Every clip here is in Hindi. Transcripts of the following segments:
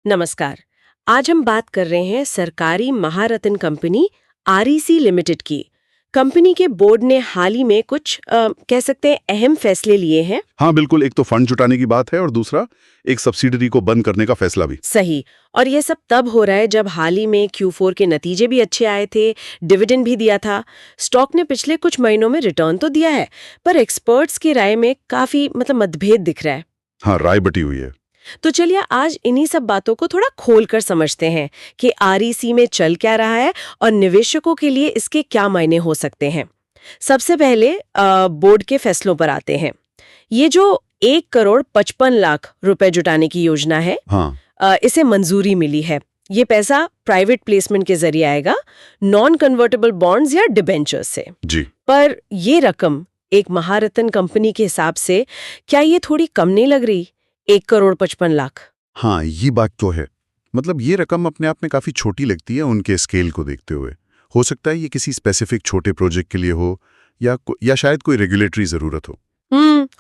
नमस्कार। आज हम बात कर रहे हैं सरकारी महारत्न कंपनी आरईसी लिमिटेड की। कंपनी के बोर्ड ने हाल ही में कुछ कह सकते हैं अहम फैसले लिए हैं। हाँ बिल्कुल, एक तो फंड जुटाने की बात है और दूसरा एक सब्सिडरी को बंद करने का फैसला भी। सही। और ये सब तब हो रहा है जब हाल ही में Q4 के नतीजे भी अच्छे आए थे, डिविडेंड भी दिया था। स्टॉक ने पिछले कुछ महीनों में रिटर्न तो दिया है, पर एक्सपर्ट्स की राय में काफी मतभेद दिख रहा है। हाँ, राय बटी हुई है। तो चलिए आज इन्हीं सब बातों को थोड़ा खोलकर समझते हैं कि आरईसी में चल क्या रहा है और निवेशकों के लिए इसके क्या मायने हो सकते हैं। सबसे पहले बोर्ड के फैसलों पर आते हैं। ये जो 1,55,00,000 रुपए जुटाने की योजना है, हाँ, इसे मंजूरी मिली है। ये पैसा प्राइवेट प्लेसमेंट के जरिए आएगा, नॉन कन्वर्टेबल बॉन्ड्स या डिबेंचर्स से। जी। पर ये रकम एक महारत्न कंपनी के हिसाब से क्या ये थोड़ी कम नहीं लग रही? 1,55,00,000। हाँ, ये बात तो है। मतलब ये रकम अपने आप में काफी छोटी लगती है उनके स्केल को देखते हुए। हो सकता है ये किसी स्पेसिफिक छोटे प्रोजेक्ट के लिए हो या शायद कोई रेगुलेटरी जरूरत हो।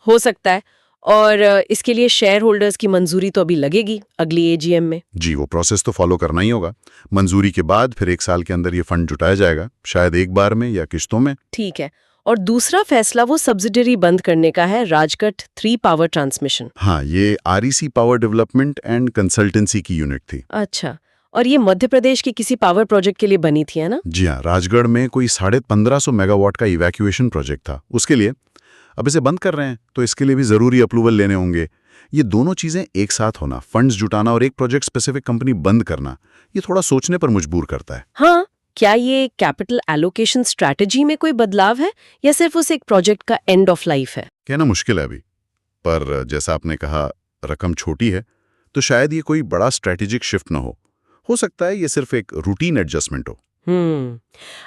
हो सकता है। और इसके लिए शेयर होल्डर्स की मंजूरी तो अभी लगेगी अगली एजीएम में। जी, वो प्रोसेस तो फॉलो करना ही होगा। मंजूरी के बाद फिर 1 साल के अंदर ये फंड जुटाया जाएगा, शायद एक बार में या किश्तों में। ठीक है। और दूसरा फैसला वो सब्सिडरी बंद करने का है, राजगढ़ 3 पावर ट्रांसमिशन। हाँ, ये REC power development and consultancy की यूनिट थी। अच्छा। और ये मध्य प्रदेश के किसी पावर प्रोजेक्ट के लिए बनी थी, है ना? जी हाँ, राजगढ़ में कोई 1550 मेगावाट का इवैक्यूएशन प्रोजेक्ट था, उसके लिए। अब इसे बंद कर रहे हैं तो इसके लिए भी जरूरी अप्रूवल लेने होंगे। ये दोनों चीजें एक साथ होना, फंड्स जुटाना और एक प्रोजेक्ट स्पेसिफिक कंपनी बंद करना, ये थोड़ा सोचने पर मजबूर करता है। हाँ। क्या ये कैपिटल एलोकेशन स्ट्रैटेजी में कोई बदलाव है या सिर्फ उस एक प्रोजेक्ट का एंड ऑफ लाइफ है? कहना मुश्किल है अभी, पर जैसा आपने कहा रकम छोटी है तो शायद ये कोई बड़ा स्ट्रैटेजिक शिफ्ट ना हो सकता है ये सिर्फ एक रूटीन एडजस्टमेंट हो।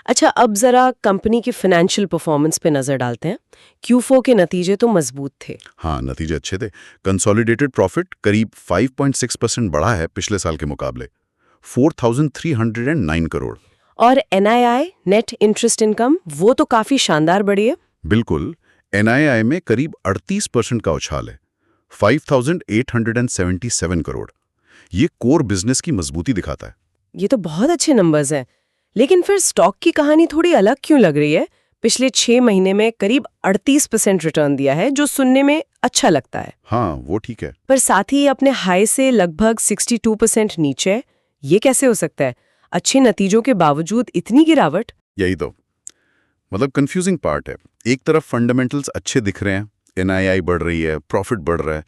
अच्छा, अब जरा कंपनी की फाइनेंशियल परफॉर्मेंस पे नजर डालते हैं। Q4 के नतीजे तो मजबूत थे। हाँ, नतीजे अच्छे थे। कंसोलिडेटेड प्रॉफिट करीब 5.6% बढ़ा है पिछले साल के मुकाबले, 4,309 करोड़। और NII नेट इंटरेस्ट इनकम वो तो काफी शानदार बढ़ी है। बिल्कुल, NII में करीब 38% का उछाल है, 5,877 करोड़। ये कोर बिजनेस की मजबूती दिखाता है। ये तो बहुत अच्छे नंबर्स हैं। लेकिन फिर स्टॉक की कहानी थोड़ी अलग क्यों लग रही है? पिछले 6 महीने में करीब 38% रिटर्न दिया है, जो सुनने में अच्छा लगता है। हाँ, वो ठीक है। पर साथ ही अपने हाई से लगभग 62% नीचे है। ये कैसे हो सकता है? अच्छे नतीजों के बावजूद इतनी गिरावट? यही तो मतलब कंफ्यूजिंग पार्ट है। एक तरफ फंडामेंटल्स अच्छे दिख रहे हैं, NII बढ़ रही है, प्रॉफिट बढ़ रहा है।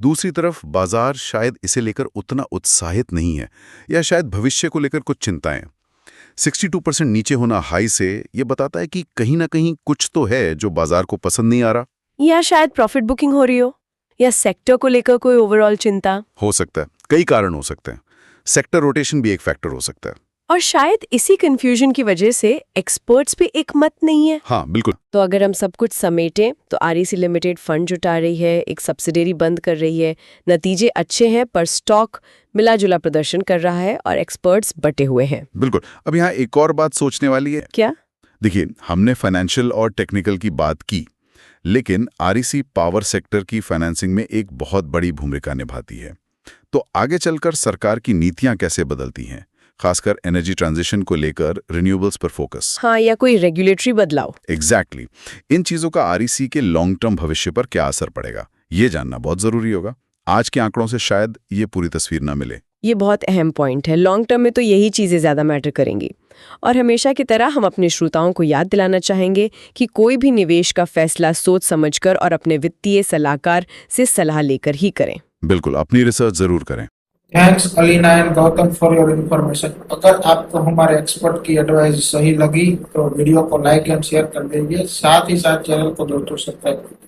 दूसरी तरफ बाजार शायद इसे लेकर उतना उत्साहित नहीं है, या शायद भविष्य को लेकर कुछ चिंताएं। 62% नीचे होना हाई से ये बताता है कि कहीं ना कहीं कुछ तो है जो बाजार को पसंद नहीं आ रहा। या शायद प्रॉफिट बुकिंग हो रही हो, या सेक्टर को लेकर कोई ओवरऑल चिंता। हो सकता है, कई कारण हो सकते हैं। सेक्टर रोटेशन भी एक फैक्टर हो सकता है। और शायद इसी कंफ्यूजन की वजह से एक्सपर्ट्स पे एक मत नहीं है। हाँ बिल्कुल। तो अगर हम सब कुछ समेटें तो आरईसी लिमिटेड फंड जुटा रही है, एक सब्सिडरी बंद कर रही है, नतीजे अच्छे हैं, पर स्टॉक मिला जुला प्रदर्शन कर रहा है और एक्सपर्ट्स बटे हुए हैं। बिल्कुल। अब यहाँ एक और बात सोचने वाली है। क्या? देखिए, हमने फाइनेंशियल और टेक्निकल की बात की, लेकिन आरईसी पावर सेक्टर की फाइनेंसिंग में एक बहुत बड़ी भूमिका निभाती है। तो आगे चलकर सरकार की नीतियां कैसे बदलती हैं, खासकर एनर्जी ट्रांजिशन को लेकर, रिन्यूएबल्स पर फोकस। हाँ, या कोई रेगुलेटरी बदलाव। एग्जैक्टली। इन चीजों का आरईसी के लॉन्ग टर्म भविष्य पर क्या असर पड़ेगा, ये जानना बहुत जरूरी होगा। आज के आंकड़ों से शायद ये पूरी तस्वीर ना मिले। ये बहुत अहम पॉइंट है। लॉन्ग टर्म में तो यही चीजें ज्यादा मैटर करेंगी। और हमेशा की तरह हम अपने श्रोताओं को याद दिलाना चाहेंगे कि कोई भी निवेश का फैसला सोच समझकर और अपने वित्तीय सलाहकार से सलाह लेकर ही करें। बिल्कुल, अपनी रिसर्च जरूर करें। Thanks Alina and Gautam for your information. अगर आपको हमारे एक्सपर्ट की एडवाइस सही लगी तो वीडियो को लाइक एंड शेयर कर दीजिए, साथ ही साथ चैनल को दोस्तों सब्सक्राइब